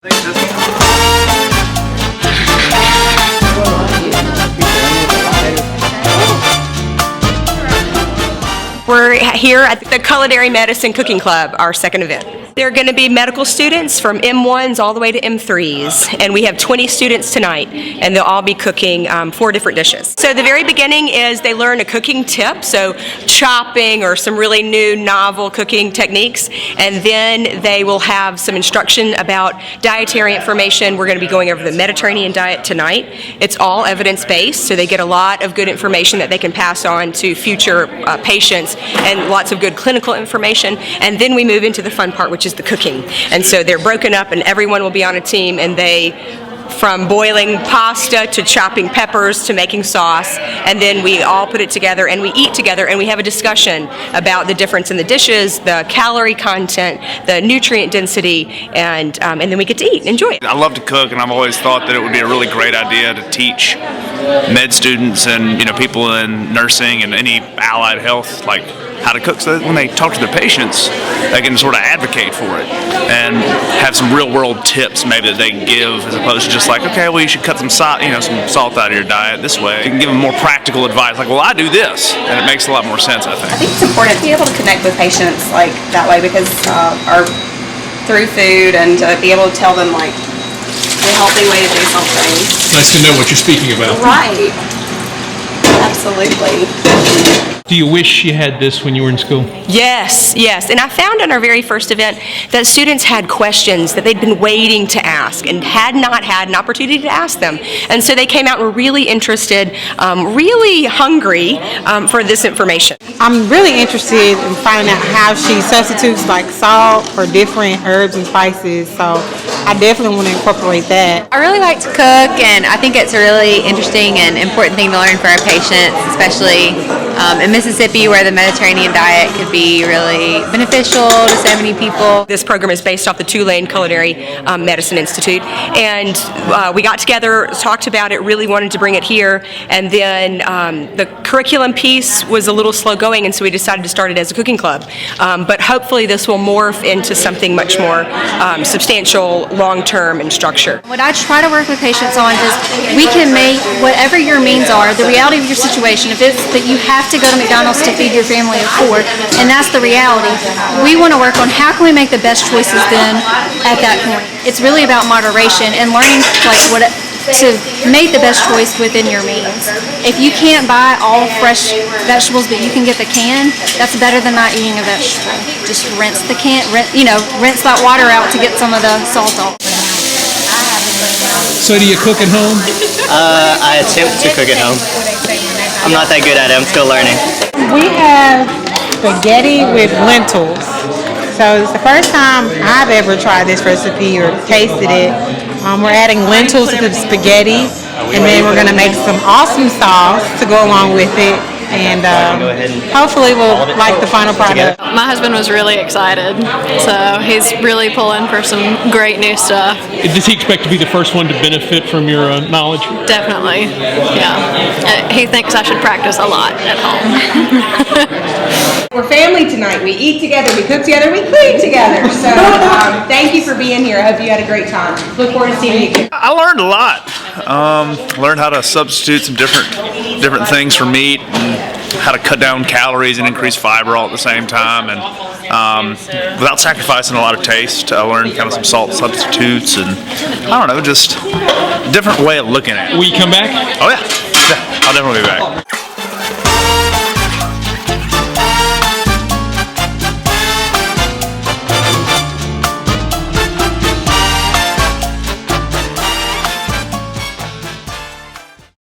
We're here at the Culinary Medicine Cooking Club, our second event. There are going to be medical students from M1s all the way to M3s, and we have 20 students tonight, and they'll all be cooking 4 different dishes. So the very beginning is they learn a cooking tip, so chopping or some really new novel cooking techniques, and then they will have some instruction about dietary information. We're going to be going over the Mediterranean diet tonight. It's all evidence-based, so they get a lot of good information that they can pass on to future patients and lots of good clinical information. And then we move into the fun part, which is the cooking. And so they're broken up and everyone will be on a team, and from boiling pasta to chopping peppers to making sauce, and then we all put it together and we eat together and we have a discussion about the difference in the dishes, the calorie content, the nutrient density, and then we get to eat and enjoy it. I love to cook, and I've always thought that it would be a really great idea to teach med students and people in nursing and any allied health how to cook, so that when they talk to their patients, they can sort of advocate for it and have some real-world tips maybe that they can give, as opposed to just okay, well, you should cut some salt, some salt out of your diet this way. You can give them more practical advice, well, I do this, and it makes a lot more sense, I think. I think it's important to be able to connect with patients that way, because through food, and be able to tell them the healthy way to do something. Nice to know what you're speaking about. Right. Absolutely. Do you wish you had this when you were in school? Yes. And I found on our very first event that students had questions that they'd been waiting to ask and had not had an opportunity to ask them. And so they came out and were really interested, really hungry for this information. I'm really interested in finding out how she substitutes salt for different herbs and spices, so I definitely want to incorporate that. I really like to cook, and I think it's a really interesting and important thing to learn for our patients, especially in Mississippi, where the Mediterranean diet could be really beneficial to so many people. This program is based off the Tulane Culinary Medicine Institute, and we got together, talked about it, really wanted to bring it here, and then the curriculum piece was a little slow going, and so we decided to start it as a cooking club. But hopefully this will morph into something much more substantial, long-term in structure. What I try to work with patients on is we can make whatever your means are, the reality of your situation. If it's that you have to go to McDonald's to feed your family of 4, and that's the reality, we want to work on how can we make the best choices then at that point. It's really about moderation and learning to make the best choice within your means. If you can't buy all fresh vegetables but you can get the can, that's better than not eating a vegetable. Just rinse the can, rinse that water out to get some of the salt off. So do you cook at home? I attempt to cook at home. I'm not that good at it. I'm still learning. We have spaghetti with lentils. So it's the first time I've ever tried this recipe or tasted it. We're adding lentils to the spaghetti, and then we're going to make some awesome sauce to go along with it. And hopefully we'll like the final product. My husband was really excited, so he's really pulling for some great new stuff. Does he expect to be the first one to benefit from your knowledge? Definitely, yeah. He thinks I should practice a lot at home. We're family tonight. We eat together, we cook together, we clean together. So thank you for being here. I hope you had a great time. Look forward to seeing you. I learned a lot. Learned how to substitute some different things for meat, and how to cut down calories and increase fiber all at the same time, and without sacrificing a lot of taste. I learned kind of some salt substitutes, and I don't know, just a different way of looking at it. Will you come back? Oh yeah, I'll definitely be back.